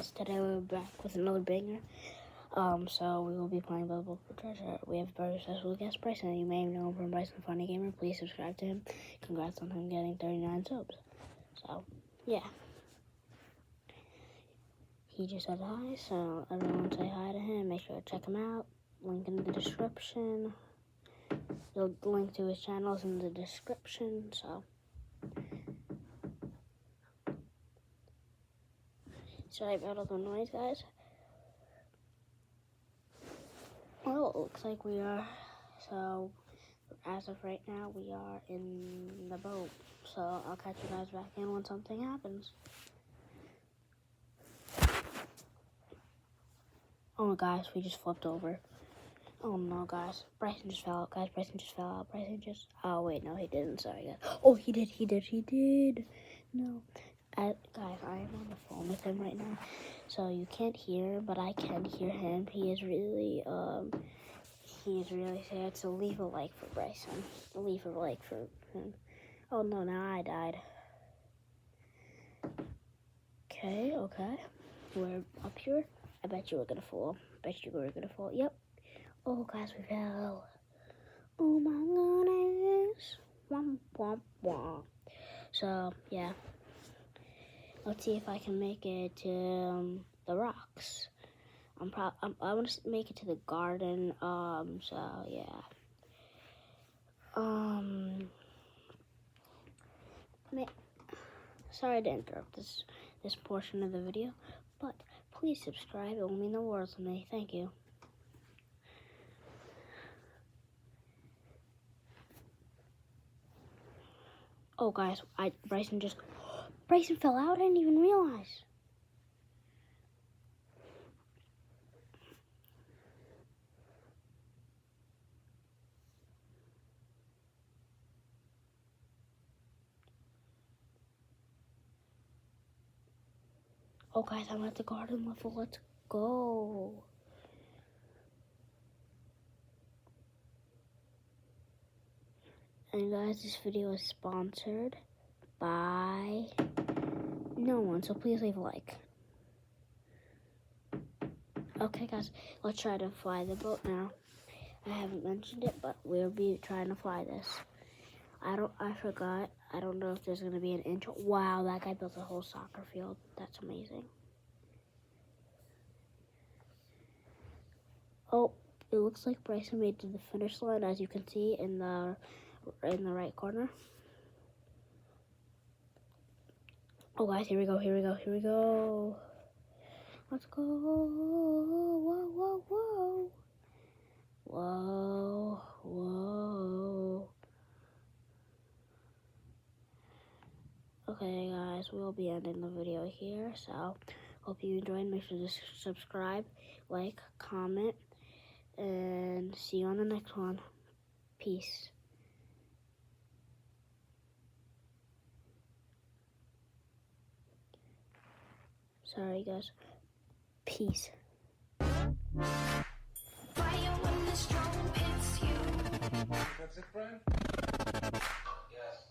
guys, today we're back with another banger. So we will be playing Bubble for Treasure. We have a very special guest, Brycen. You may know him from Brycen Funny Gamer. Please subscribe to him. Congrats on him getting 39 subs. So, yeah. He just said hi, so everyone say hi to him. Make sure to check him out. Link in the description. The link to his channel is in the description, so. Sorry about all the noise, guys. Well, it looks like we are, so as of right now, we are in the boat. So I'll catch you guys back in when something happens. Oh, guys, we just flipped over. Oh, no, guys. Brycen just fell out, guys. Brycen just fell out. Oh, wait, no, he didn't. Sorry, guys. Oh, he did. No. Guys, I am on the phone with him right now, so you can't hear him, but I can hear him. He is really sad, so leave a like for Brycen. Leave a like for him. Oh, no, now I died. Okay. We're up here. I bet you were gonna fall. Yep. Oh, guys, we fell. Oh, my goodness. Womp, womp, womp. So, yeah. Let's see if I can make it to the rocks. I want to make it to the garden. So yeah. Sorry to interrupt this portion of the video, but please subscribe. It will mean the world to me. Thank you. Oh, guys, Brycen fell out. I didn't even realize. Oh, guys, I'm at the garden level. Let's go. And guys, this video is sponsored by no one, so please leave a like. Okay, guys, let's try to fly the boat now. I haven't mentioned it, but we'll be trying to fly this. I forgot. I don't know if there's going to be an intro. Wow, that guy built a whole soccer field. That's amazing. Oh, it looks like Brycen made it to the finish line, as you can see in the right corner. Oh, guys, here we go. Let's go. Whoa. Okay, guys, we'll be ending the video here, so hope you enjoyed. Make sure to subscribe, like, comment, and see you on the next one. Peace. Sorry, guys. Peace. That's it, friend? Yes.